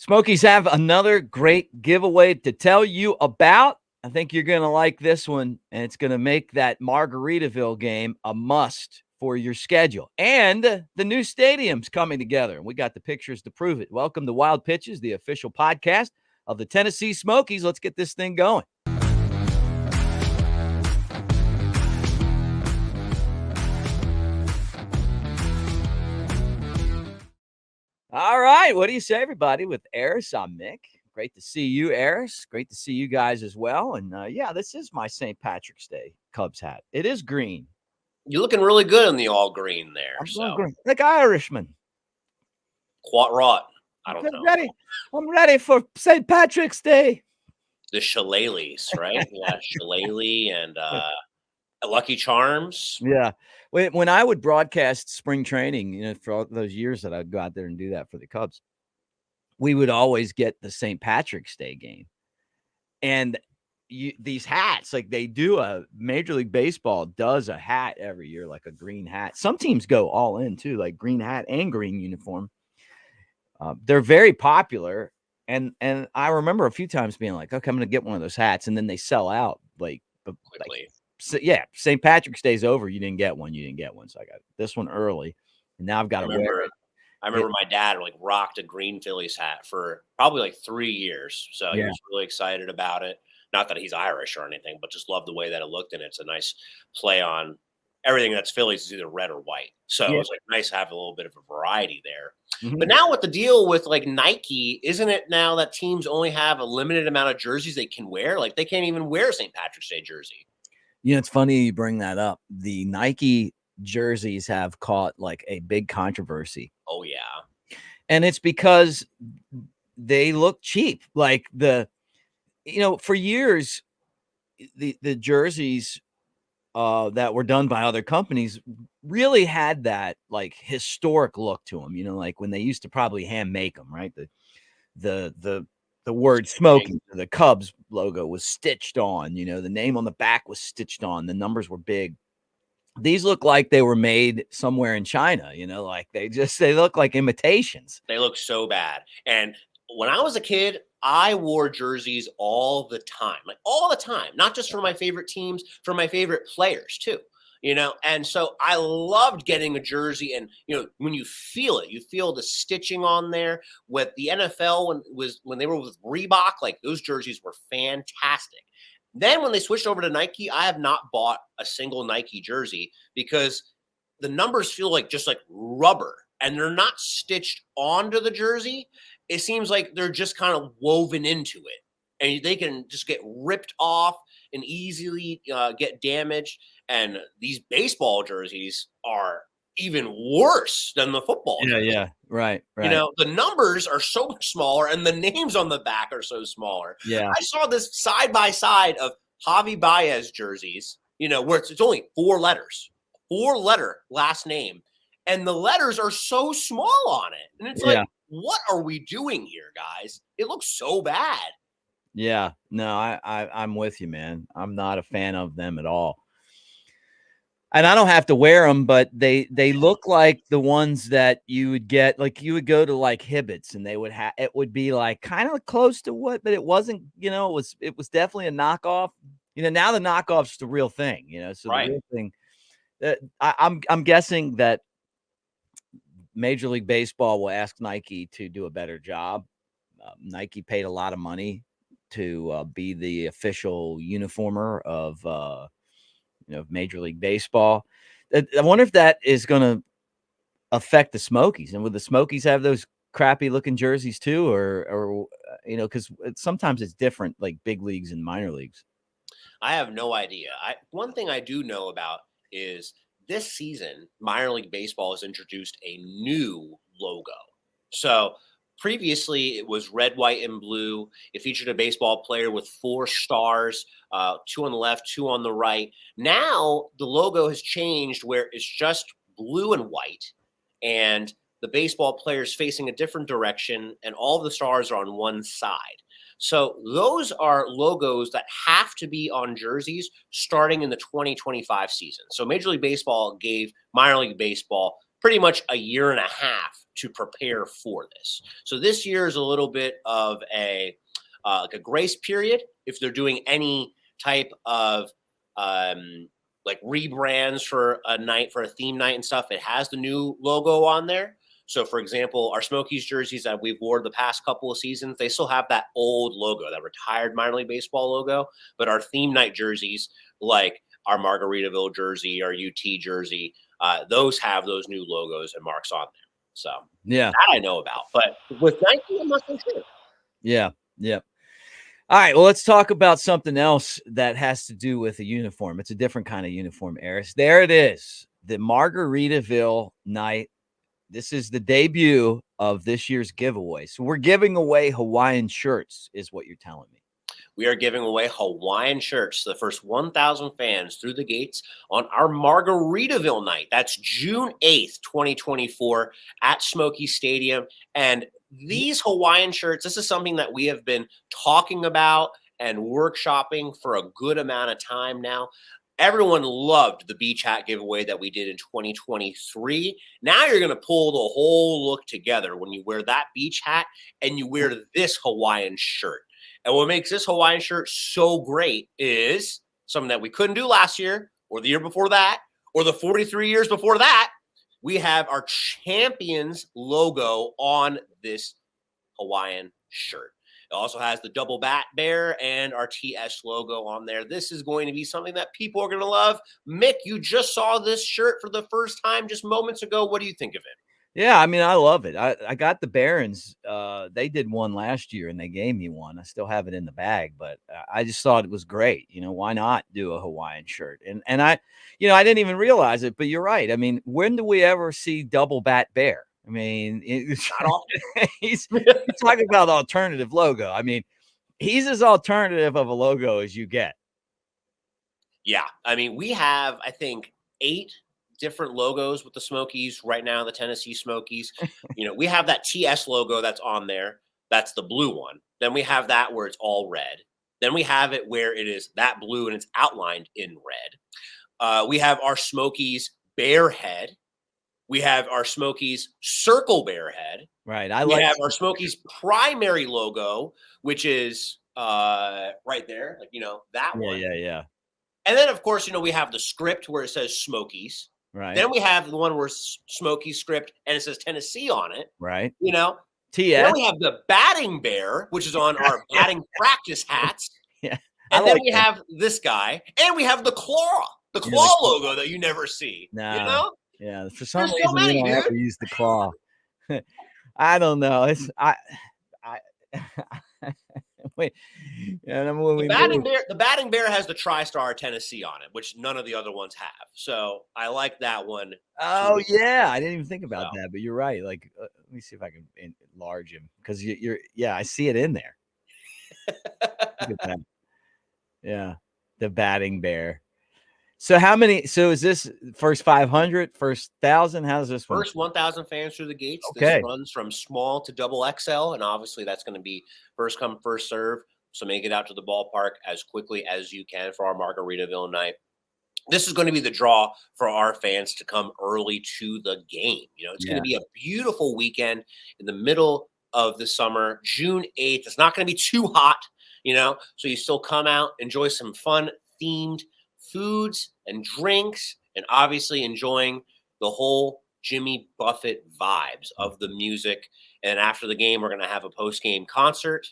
Smokies have another great giveaway to tell you about. I think you're going to like this one, and it's going to make that Margaritaville game a must for your schedule. And the new stadium's coming together, and we got the pictures to prove it. Welcome to Wild Pitches, the official podcast of the Tennessee Smokies. Let's get this thing going. All right. What do you say, everybody? With Aris, I'm Mick. Great to see you, Aris. Great to see you guys as well. And yeah, this is my St. Patrick's Day Cubs hat. It is green. You're looking really good in the all green there. I'm green. Like Irishman. Quite right. I don't know. I'm ready for St. Patrick's Day. The shillelaghs, right? Yeah, shillelagh and Lucky Charms. Yeah. When I would broadcast spring training, for all those years that I'd go out there and do that for the Cubs, we would always get the St. Patrick's Day game. And these hats, like they do Major League Baseball does a hat every year, like a green hat. Some teams go all in too, like green hat and green uniform. They're very popular. And I remember a few times being like, okay, I'm going to get one of those hats. And then they sell out quickly. So, yeah, St. Patrick's Day's over. You didn't get one. So I got this one early. And now I've got to wear it. I remember my dad rocked a green Phillies hat for probably 3 years. So he was really excited about it. Not that he's Irish or anything, but just loved the way that it looked. And it's a nice play on everything that's Phillies is either red or white. So it was nice to have a little bit of a variety there. Mm-hmm. But now with the deal with Nike, isn't it now that teams only have a limited amount of jerseys they can wear? They can't even wear a St. Patrick's Day jersey. It's funny you bring that up. The Nike jerseys have caught a big controversy. Oh, yeah. And it's because they look cheap. For years, the jerseys that were done by other companies really had that historic look to them, when they used to probably hand make them, right? The word Smokies, the Cubs logo was stitched on, the name on the back was stitched on, the numbers were big. These look like they were made somewhere in China, they look like imitations. They look so bad. And when I was a kid, I wore jerseys all the time, not just for my favorite teams, for my favorite players too. And so I loved getting a jersey, and when you feel it, you feel the stitching on there. With the NFL when they were with Reebok, those jerseys were fantastic. Then when they switched over to Nike, I have not bought a single Nike jersey because the numbers feel just like rubber, and they're not stitched onto the jersey. It seems like they're just kind of woven into it, and they can just get ripped off and easily get damaged. And these baseball jerseys are even worse than the football jerseys. Yeah, right. The numbers are so much smaller, and the names on the back are so smaller. Yeah, I saw this side by side of Javi Baez jerseys, where it's only 4 letters, 4-letter last name, and the letters are so small on it, and it's what are we doing here, guys? It looks so bad. Yeah, no, I'm with you, man. I'm not a fan of them at all. And I don't have to wear them, but they look like the ones that you would get, you would go to Hibbett's, and they would have, it would be kind of close to what, but it wasn't, it was definitely a knockoff. Now the knockoff's the real thing, so right. The real thing, I'm guessing that Major League Baseball will ask Nike to do a better job. Nike paid a lot of money to be the official uniformer of Major League Baseball. I wonder if that is going to affect the Smokies, and would the Smokies have those crappy looking jerseys too, or because sometimes it's different, like big leagues and minor leagues. I have no idea. One thing I do know about is this season, minor league baseball has introduced a new logo. So previously, it was red, white, and blue. It featured a baseball player with 4 stars, 2 on the left, 2 on the right. Now, the logo has changed where it's just blue and white, and the baseball players facing a different direction, and all the stars are on one side. So those are logos that have to be on jerseys starting in the 2025 season. So Major League Baseball gave minor league baseball pretty much a year and a half to prepare for this. So this year is a little bit of like a grace period if they're doing any type of like rebrands for a night, for a theme night and stuff. It has the new logo on there. So, for example, our Smokies jerseys that we've worn the past couple of seasons, they still have that old logo, that retired minor league baseball logo. But our theme night jerseys, like our Margaritaville jersey, our UT jersey, those have those new logos and marks on there. So Yeah, that I know about. But with Nike, I'm not so sure. yeah, yeah. All right, well, let's talk about something else that has to do with a uniform. It's a different kind of uniform, Aris. There it is, the Margaritaville night. This is the debut of this year's giveaway. So we're giving away Hawaiian shirts, is what you're telling me. We are giving away Hawaiian shirts to the first 1,000 fans through the gates on our Margaritaville night. That's June 8th, 2024 at Smokies Stadium. And these Hawaiian shirts, this is something that we have been talking about and workshopping for a good amount of time now. Everyone loved the beach hat giveaway that we did in 2023. Now you're going to pull the whole look together when you wear that beach hat and you wear this Hawaiian shirt. And what makes this Hawaiian shirt so great is something that we couldn't do last year or the year before that or the 43 years before that. We have our Champions logo on this Hawaiian shirt. It also has the double bat bear and our TS logo on there. This is going to be something that people are going to love. Mick, you just saw this shirt for the first time just moments ago. What do you think of it? Yeah, I mean, I love it. I got the Barons. They did one last year and they gave me one. I still have it in the bag, but I just thought it was great. You know, why not do a Hawaiian shirt? And I, you know, I didn't even realize it, but you're right. I mean, when do we ever see double bat bear? I mean, it's Not often. he's talking about alternative logo. I mean, he's as alternative of a logo as you get. Yeah, I mean, we have, I think, 8 different logos with the Smokies right now, the Tennessee Smokies. You know, we have that TS logo that's on there. That's the blue one. Then we have that where it's all red. Then we have it where it is that blue and it's outlined in red. We have our Smokies bear head. We have our Smokies circle bear head. Right. We have our Smokies primary logo, which is right there, like, you know, that one. Yeah. And then, of course, you know, we have the script where it says Smokies. Right. Then we have the one where Smokies script and it says Tennessee on it. Right. You know, TS. then we have the batting bear, which is on our batting practice hats. Yeah. And then we have this guy, and we have the claw logo that you never see. No. You know? Yeah. For some There's reason, so many, we don't ever use the claw. I don't know. It's wait. Yeah, The batting bear has the TriStar Tennessee on it, which none of the other ones have. So I like that one. Oh yeah, I didn't even think about that, but you're right. Like, let me see if I can enlarge him because you're. Yeah, I see it in there. Look at that. Yeah, the batting bear. So how many? So is this first 500, first 1,000? How's this one? First 1,000 fans through the gates. Okay. This runs from small to double XL, and obviously that's going to be first come, first serve. So make it out to the ballpark as quickly as you can for our Margaritaville night. This is going to be the draw for our fans to come early to the game. You know, it's going to be a beautiful weekend in the middle of the summer, June 8th. It's not going to be too hot, you know, so you still come out, enjoy some fun themed foods and drinks, and obviously enjoying the whole Jimmy Buffett vibes of the music. And after the game, we're going to have a post-game concert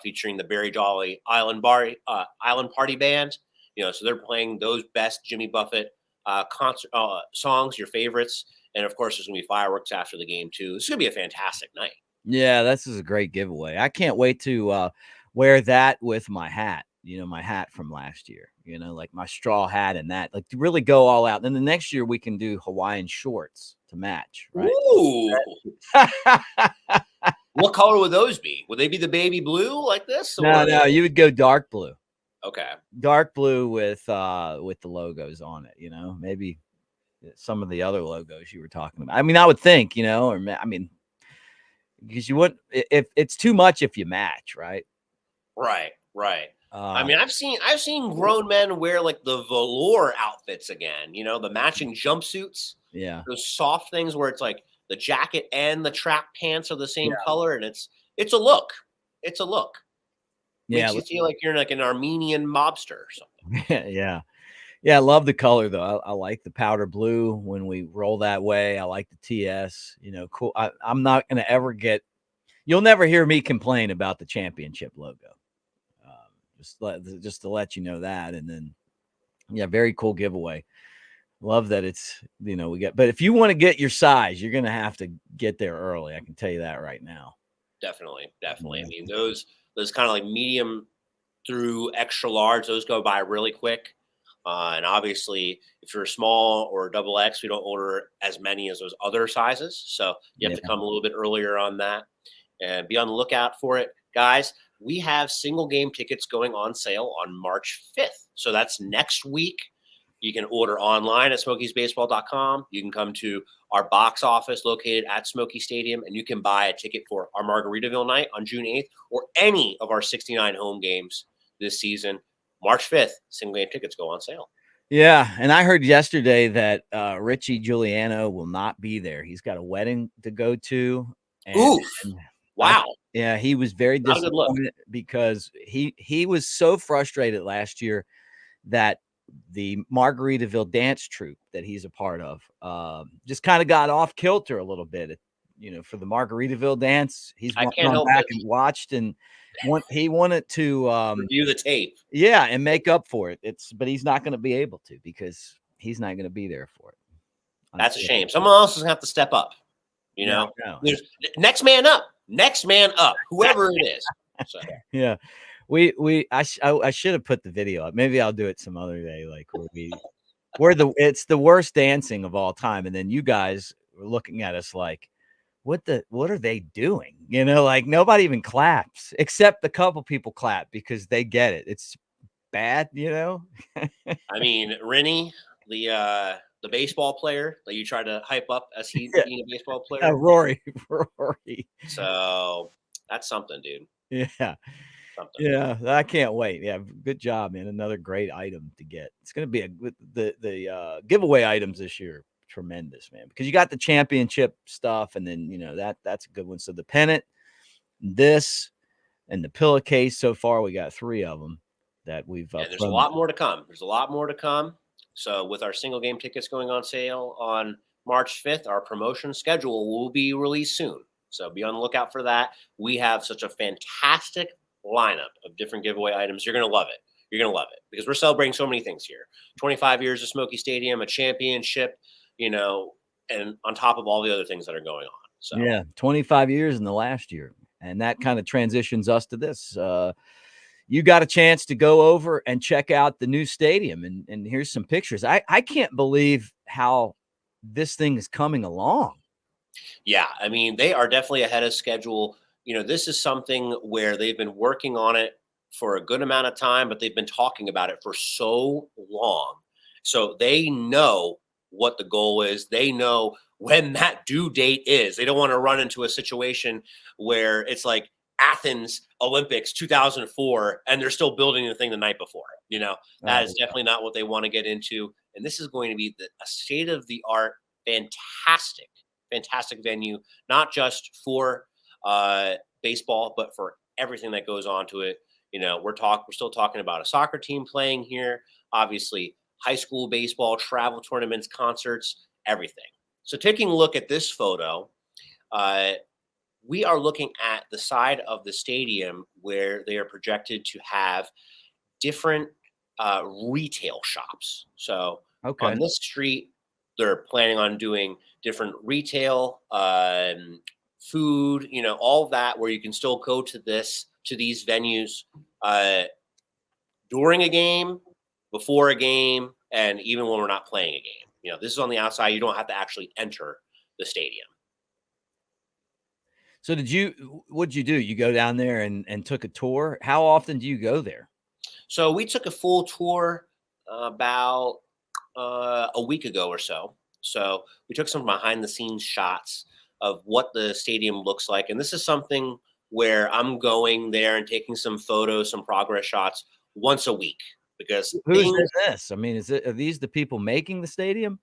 featuring the Berry Jolly Island Party Band. You know, so they're playing those best Jimmy Buffett concert songs, your favorites. And of course, there's going to be fireworks after the game too. It's going to be a fantastic night. Yeah, this is a great giveaway. I can't wait to wear that with my hat. You know, my hat from last year, you know, like my straw hat and that, like to really go all out. Then the next year we can do Hawaiian shorts to match, right? Ooh. What color would those be? Would they be the baby blue like this? No, you would go dark blue. Okay. Dark blue with the logos on it, you know, maybe some of the other logos you were talking about. I mean, I would think, you know, or I mean, because you wouldn't, if it's too much if you match, right? Right. I mean, I've seen grown men wear like the velour outfits again. You know, the matching jumpsuits. Yeah. Those soft things where it's like the jacket and the track pants are the same Yeah. color, and it's a look. It's a look. Yeah. Makes you feel like you're like an Armenian mobster or something. Yeah. Yeah. I love the color though. I like the powder blue when we roll that way. I like the TS, cool. I'm not going to ever you'll never hear me complain about the championship logo. Just to let you know that. And then, yeah, very cool giveaway. Love that it's, but if you want to get your size, you're going to have to get there early. I can tell you that right now. Definitely. Yeah. I mean, those kind of like medium through extra large, those go by really quick. And obviously, if you're a small or a double X, we don't order as many as those other sizes. So you have to come a little bit earlier on that and be on the lookout for it. Guys, we have single game tickets going on sale on March 5th. So that's next week. You can order online at smokiesbaseball.com. You can come to our box office located at Smoky Stadium, and you can buy a ticket for our Margaritaville night on June 8th or any of our 69 home games this season. March 5th, single game tickets go on sale. Yeah, and I heard yesterday that Richie Giuliano will not be there. He's got a wedding to go to. Oof. Wow. Yeah, he was very disappointed because he was so frustrated last year that the Margaritaville dance troupe that he's a part of just kind of got off kilter a little bit, for the Margaritaville dance. He's gone back and watched, and he wanted to review the tape. Yeah, and make up for it. But he's not going to be able to because he's not going to be there for it. That's a shame. Someone else is going to have to step up. No. There's next man up, whoever it is. So. Yeah. I should have put the video up. Maybe I'll do it some other day. Like it's the worst dancing of all time. And then you guys were looking at us like, what are they doing? Like nobody even claps except a couple people clap because they get it. It's bad, I mean, Rennie, the baseball player that you try to hype up as being a baseball player. Rory. So that's something, dude. Yeah. Yeah, I can't wait. Yeah, good job, man. Another great item to get. It's going to be the giveaway items this year. Tremendous, man, because you got the championship stuff, and then that's a good one. So the pennant, this, and the pillowcase. So far, we got 3 of them that we've. And there's a lot more to come. So with our single game tickets going on sale on March 5th, our promotion schedule will be released soon. So be on the lookout for that. We have such a fantastic lineup of different giveaway items. You're going to love it. You're going to love it because we're celebrating so many things here. 25 years of Smoky Stadium, a championship, and on top of all the other things that are going on. So yeah, 25 years in the last year. And that kind of transitions us to this. You got a chance to go over and check out the new stadium. And here's some pictures. I can't believe how this thing is coming along. Yeah, I mean, they are definitely ahead of schedule. This is something where they've been working on it for a good amount of time, but they've been talking about it for so long. So they know what the goal is. They know when that due date is. They don't want to run into a situation where it's like Athens Olympics 2004 and they're still building the thing the night before. That is definitely not what they want to get into. And this is going to be a state-of-the-art, fantastic venue, not just for baseball, but for everything that goes on to it. We're still talking about a soccer team playing here, obviously high school baseball, travel tournaments, concerts, everything. So taking a look at this photo, we are looking at the side of the stadium where they are projected to have different retail shops. So on this street, they're planning on doing different retail, food, all of that, where you can still go to these venues during a game, before a game, and even when we're not playing a game. This is on the outside. You don't have to actually enter the stadium. So what'd you do? You go down there and took a tour? How often do you go there? So we took a full tour about a week ago or so. So we took some behind the scenes shots of what the stadium looks like. And this is something where I'm going there and taking some photos, some progress shots once a week because Who's in this? I mean, are these the people making the stadium?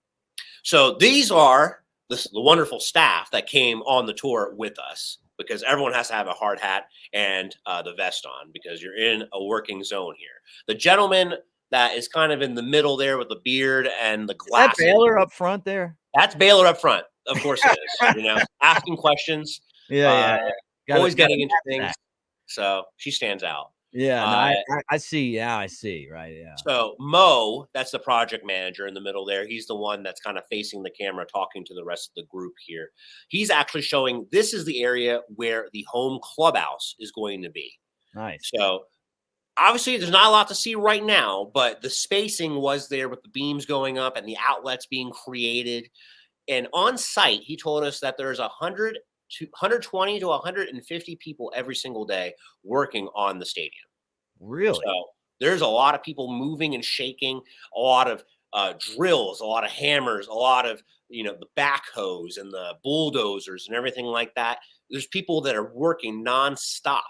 So these are the wonderful staff that came on the tour with us, because everyone has to have a hard hat and the vest on because you're in a working zone here. The gentleman that is kind of in the middle there with the beard and the glasses. Is that Baylor up front there? That's Baylor up front. Of course it is. Asking questions. Yeah. Always getting into things. So she stands out. Yeah, no, I see. Yeah, I see. Right. Yeah. So Mo, that's the project manager in the middle there. He's the one that's kind of facing the camera, talking to the rest of the group here. He's actually showing this is the area where the home clubhouse is going to be. Nice. So obviously there's not a lot to see right now, but the spacing was there with the beams going up and the outlets being created. And on site, he told us that there's 120 to 150 people every single day working on the stadium. Really? So there's a lot of people moving and shaking, a lot of drills, a lot of hammers, a lot of, the backhoes and the bulldozers and everything like that. There's people that are working nonstop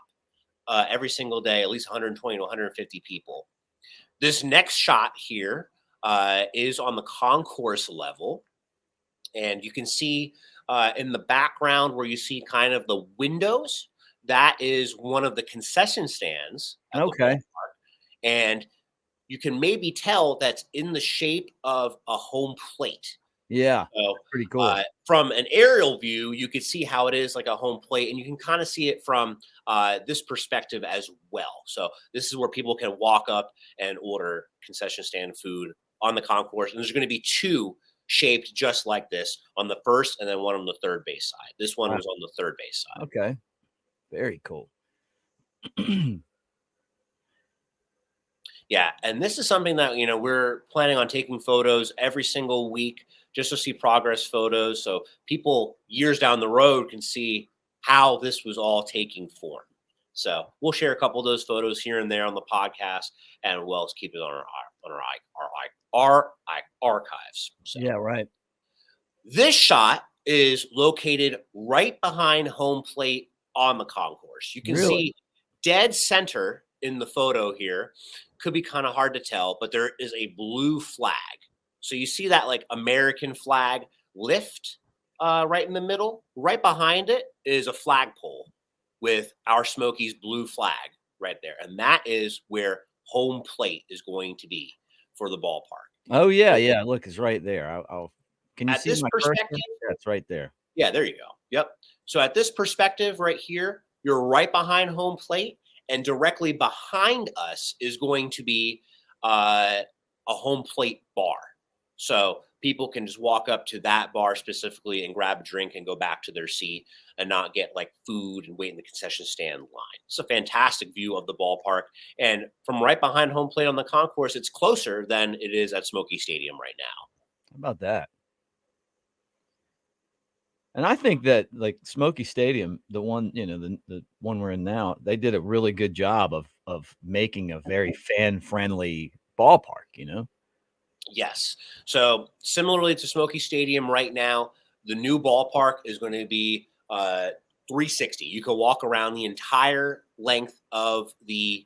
every single day, at least 120 to 150 people. This next shot here is on the concourse level. And you can see in the background where you see kind of the windows, that is one of the concession stands. Okay. And you can maybe tell that's in the shape of a home plate. Yeah. So, pretty cool. From an aerial view, you could see how it is like a home plate, and you can kind of see it from this perspective as well. So this is where people can walk up and order concession stand food on the concourse. And there's going to be two shaped just like this on the first and then one on the third base side. This one was on the third base side. Okay. Very cool. Yeah. And this is something that, we're planning on taking photos every single week just to see progress photos. So people years down the road can see how this was all taking form. So we'll share a couple of those photos here and there on the podcast, and we'll also keep it on our archives. So, yeah, right. This shot is located right behind home plate on the concourse. You can see dead center in the photo here. Could be kind of hard to tell, but there is a blue flag. So you see that like American flag lift right in the middle. Right behind it is a flagpole with our Smokies blue flag right there. And that is where home plate is going to be for the ballpark. Oh, yeah. Yeah. Look, it's right there. Can you at see this my perspective? Yeah, it's right there. Yeah, there you go. Yep. So at this perspective right here, you're right behind home plate, and directly behind us is going to be a home plate bar. So people can just walk up to that bar specifically and grab a drink and go back to their seat and not get like food and wait in the concession stand line. It's a fantastic view of the ballpark. And from right behind home plate on the concourse, it's closer than it is at Smoky Stadium right now. How about that? And I think that like Smoky Stadium, the one, the one we're in now, they did a really good job of making a very fan-friendly ballpark, Yes. So similarly to Smoky Stadium right now, the new ballpark is going to be 360. You can walk around the entire length of the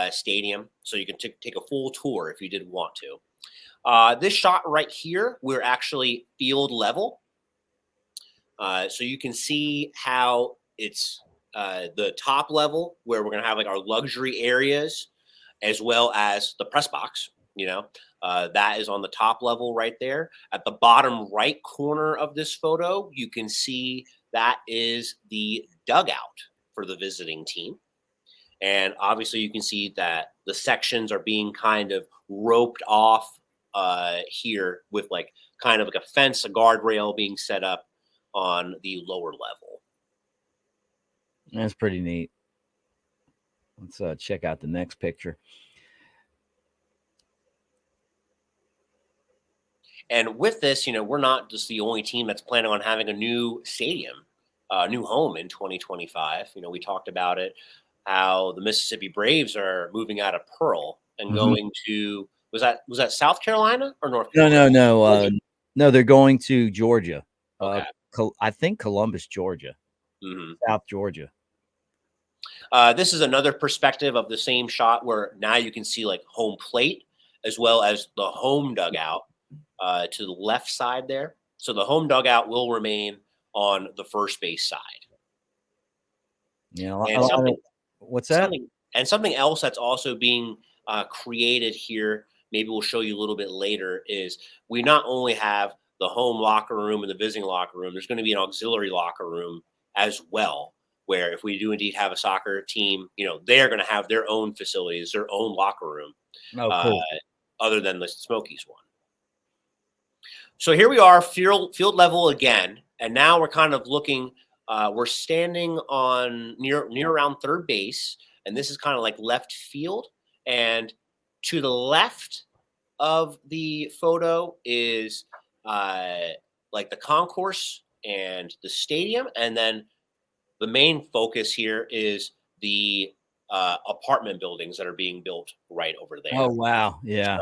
stadium. So you can take a full tour if you did want to. This shot right here, we're actually field level. So you can see how it's the top level where we're going to have like our luxury areas as well as the press box, that is on the top level right there. At the bottom right corner of this photo, you can see that is the dugout for the visiting team. And obviously you can see that the sections are being kind of roped off here with like kind of like a fence, a guardrail being set up on the lower level. That's pretty neat. Let's check out the next picture. And with this, we're not just the only team that's planning on having a new stadium, new home in 2025. We talked about it, how the Mississippi Braves are moving out of Pearl and going to, was that South Carolina or North Carolina? No, they're going to Georgia. Okay. I think Columbus, Georgia, South Georgia. This is another perspective of the same shot where now you can see like home plate as well as the home dugout to the left side there. So the home dugout will remain on the first base side. Yeah. And What's that? Something else that's also being created here, maybe we'll show you a little bit later, is we not only have the home locker room and the visiting locker room, there's going to be an auxiliary locker room as well, where if we do indeed have a soccer team, they're going to have their own facilities, their own locker room, Cool. other than the Smokies one. So here we are, field level again, and now we're kind of looking. We're standing on near around third base, and this is kind of like left field. And to the left of the photo is like the concourse and the stadium, and then the main focus here is the apartment buildings that are being built right over there. Oh, wow. Yeah.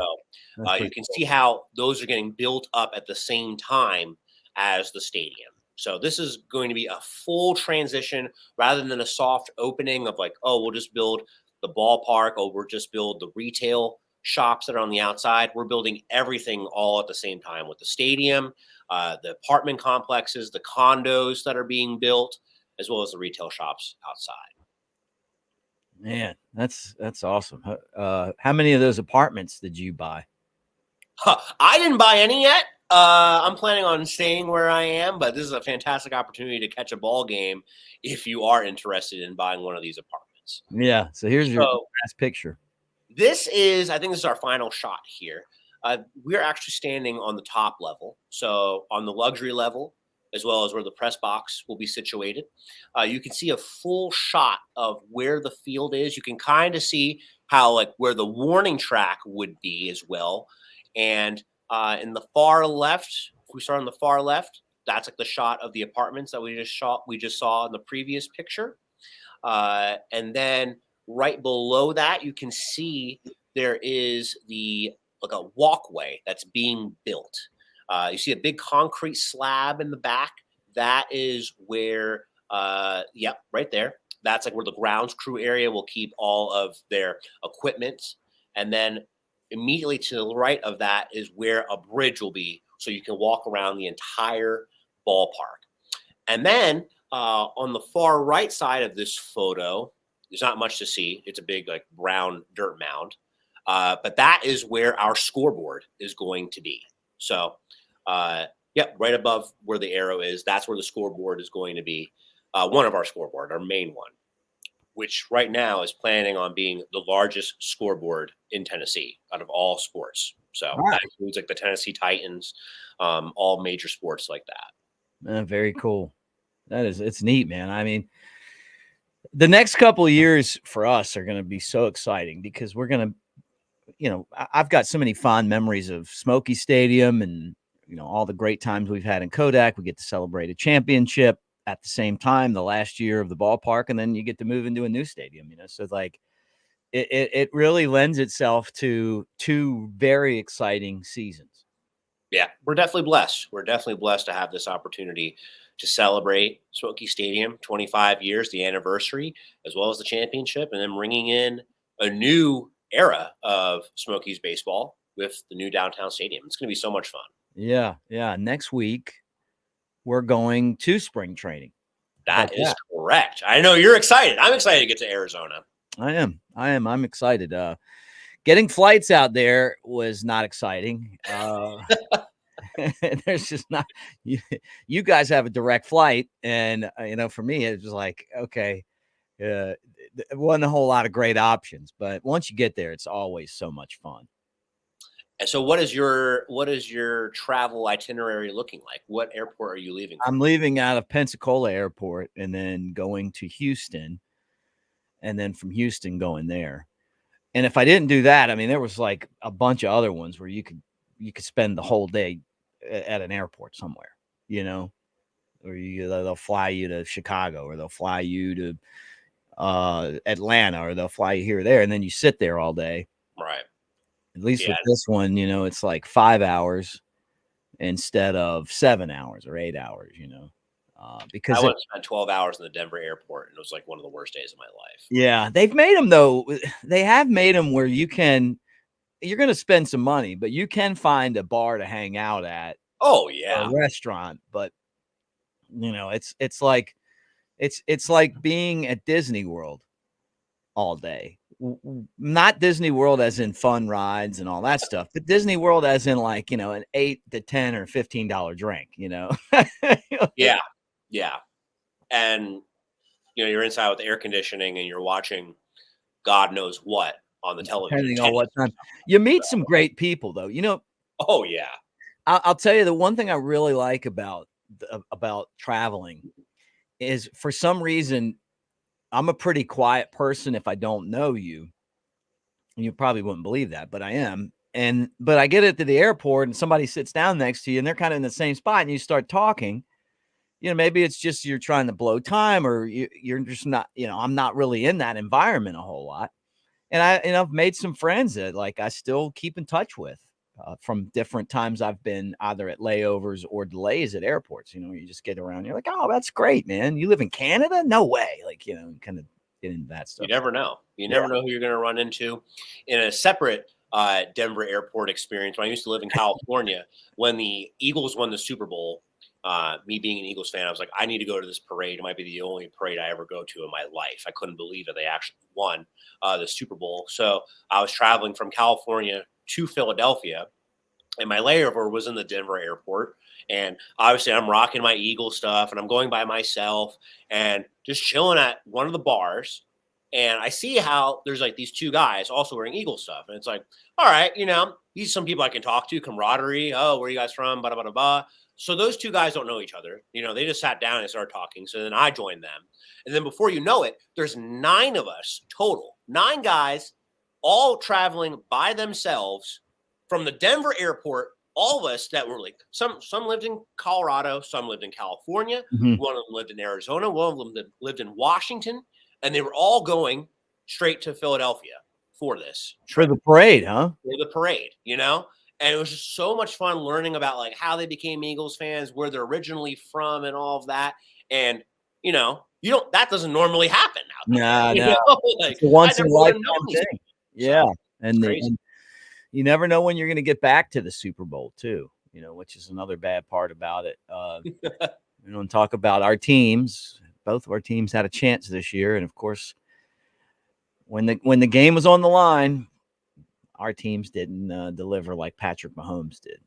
So you can see how those are getting built up at the same time as the stadium. So this is going to be a full transition rather than a soft opening of like, oh, we'll just build the ballpark, or we'll just build the retail shops that are on the outside. We're building everything all at the same time with the stadium, the apartment complexes, the condos that are being built, as well as the retail shops outside. Man, that's awesome. How many of those apartments did you buy? I didn't buy any yet. I'm planning on staying where I am, but this is a fantastic opportunity to catch a ball game if you are interested in buying one of these apartments. Yeah. So here's your last picture. I think this is our final shot here. We're actually standing on the top level. So on the luxury level, as well as where the press box will be situated. You can see a full shot of where the field is. You can kind of see how like where the warning track would be as well. And in the far left, if we start on the far left, that's like the shot of the apartments that we just saw in the previous picture. And then right below that, you can see there is like a walkway that's being built. You see a big concrete slab in the back. That is where, right there. That's like where the grounds crew area will keep all of their equipment. And then immediately to the right of that is where a bridge will be, so you can walk around the entire ballpark. And then on the far right side of this photo, there's not much to see. It's a big like brown dirt mound. But that is where our scoreboard is going to be. So, right above where the arrow is, that's where the scoreboard is going to be. One of our scoreboard, our main one, which right now is planning on being the largest scoreboard in Tennessee out of all sports. So that includes like the Tennessee Titans, all major sports like that. Very cool. It's neat, man. I mean, the next couple of years for us are going to be so exciting because we're going to, I've got so many fond memories of Smokies Stadium and, all the great times we've had in Kodak. We get to celebrate a championship at the same time, the last year of the ballpark, and then you get to move into a new stadium, so it's like it really lends itself to two very exciting seasons. Yeah, we're definitely blessed. We're definitely blessed to have this opportunity to celebrate Smokies Stadium, 25 years, the anniversary, as well as the championship, and then bringing in a new era of Smokies baseball with the new downtown stadium. It's going to be so much fun. Yeah. Next week, we're going to spring training. That is correct. I know you're excited. I'm excited to get to Arizona. I am. I'm excited. Getting flights out there was not exciting. There's just not. You guys have a direct flight, and for me, it was like, okay, it wasn't a whole lot of great options. But once you get there, it's always so much fun. And so what is your travel itinerary looking like? What airport are you leaving from? I'm leaving out of Pensacola Airport and then going to Houston, and then from Houston going there. And if I didn't do that, I mean, there was like a bunch of other ones where you could spend the whole day at an airport somewhere, or they'll fly you to Chicago, or they'll fly you to Atlanta, or they'll fly you here or there, and then you sit there all day. Right. At least with this one, it's like 5 hours instead of 7 hours or 8 hours, because I once spent 12 hours in the Denver airport, and it was like one of the worst days of my life. Yeah, they've made them though. They have made them where you're going to spend some money, but you can find a bar to hang out at. Oh Or yeah. a restaurant, but it's like being at Disney World all day. Not Disney World as in fun rides and all that stuff, but Disney World as in like, an $8 to $10 or $15 drink, Yeah. Yeah. And you're inside with air conditioning and you're watching God knows what on the television. Depending on what time. You meet some great people though. Oh yeah. I'll tell you the one thing I really like about traveling is, for some reason, I'm a pretty quiet person if I don't know you. You probably wouldn't believe that, but I am. But I get it to the airport and somebody sits down next to you and they're kind of in the same spot and you start talking. Maybe it's just you're trying to blow time, or you're just not, I'm not really in that environment a whole lot. And I've made some friends that like I still keep in touch with from different times I've been either at layovers or delays at airports. You just get around, you're like, oh, that's great, man. You live in Canada? No way. Like, kind of get into that stuff. You never know. You never know who you're going to run into. In a separate Denver airport experience, when I used to live in California, when the Eagles won the Super Bowl, me being an Eagles fan, I was like, I need to go to this parade. It might be the only parade I ever go to in my life. I couldn't believe that they actually won the Super Bowl. So I was traveling from California to Philadelphia, and my layover was in the Denver airport. And obviously I'm rocking my Eagle stuff and I'm going by myself and just chilling at one of the bars. And I see how there's like these two guys also wearing Eagle stuff. And it's like, all right, these are some people I can talk to, camaraderie. Oh, where are you guys from? Blah, blah, blah, blah. So those two guys don't know each other. They just sat down and started talking. So then I joined them. And then before you know it, there's 9 of us total, 9 guys, all traveling by themselves from the Denver airport. All of us that were like, some lived in Colorado, some lived in California. Mm-hmm. One of them lived in Arizona. One of them lived in Washington. And they were all going straight to Philadelphia for this. For the parade, huh? For the parade, And it was just so much fun learning about like how they became Eagles fans, where they're originally from and all of that. And, that doesn't normally happen out there. No. Like, it's a once in a lifetime thing. Yeah. So, and you never know when you're going to get back to the Super Bowl too, which is another bad part about it. We don't talk about our teams. Both of our teams had a chance this year. And of course, when the game was on the line, our teams didn't deliver like Patrick Mahomes did.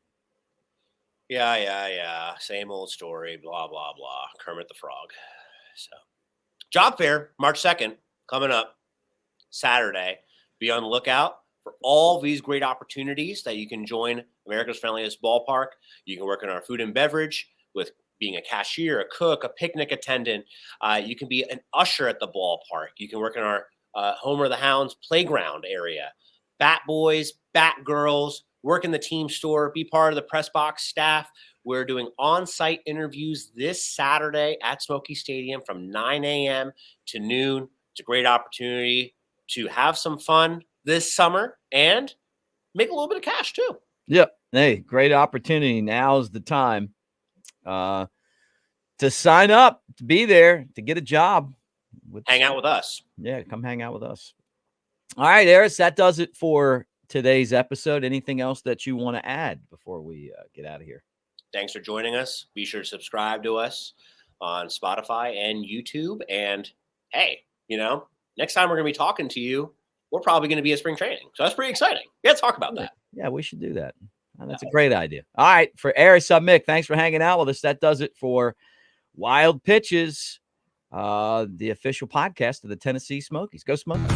Yeah. Same old story, blah, blah, blah. Kermit the Frog. So, job fair, March 2nd, coming up Saturday. Be on the lookout for all these great opportunities that you can join America's Friendliest Ballpark. You can work in our food and beverage with being a cashier, a cook, a picnic attendant. You can be an usher at the ballpark. You can work in our Homer the Hounds playground area. Bat boys, bat girls, work in the team store, be part of the press box staff. We're doing on-site interviews this Saturday at Smokies Stadium from 9 a.m. to noon. It's a great opportunity to have some fun this summer and make a little bit of cash too. Yep. Hey, great opportunity. Now's the time to sign up, to be there, to get a job. Hang out with us. Yeah, come hang out with us. All right, Aris, that does it for today's episode. Anything else that you want to add before we get out of here? Thanks for joining us. Be sure to subscribe to us on Spotify and YouTube. And hey, next time we're going to be talking to you, we're probably going to be at spring training. So that's pretty exciting. Yeah, talk about that. Yeah, we should do that. That's a great idea. All right. For Aris, I'm Mick. Thanks for hanging out with us. That does it for Wild Pitches, the official podcast of the Tennessee Smokies. Go Smokies.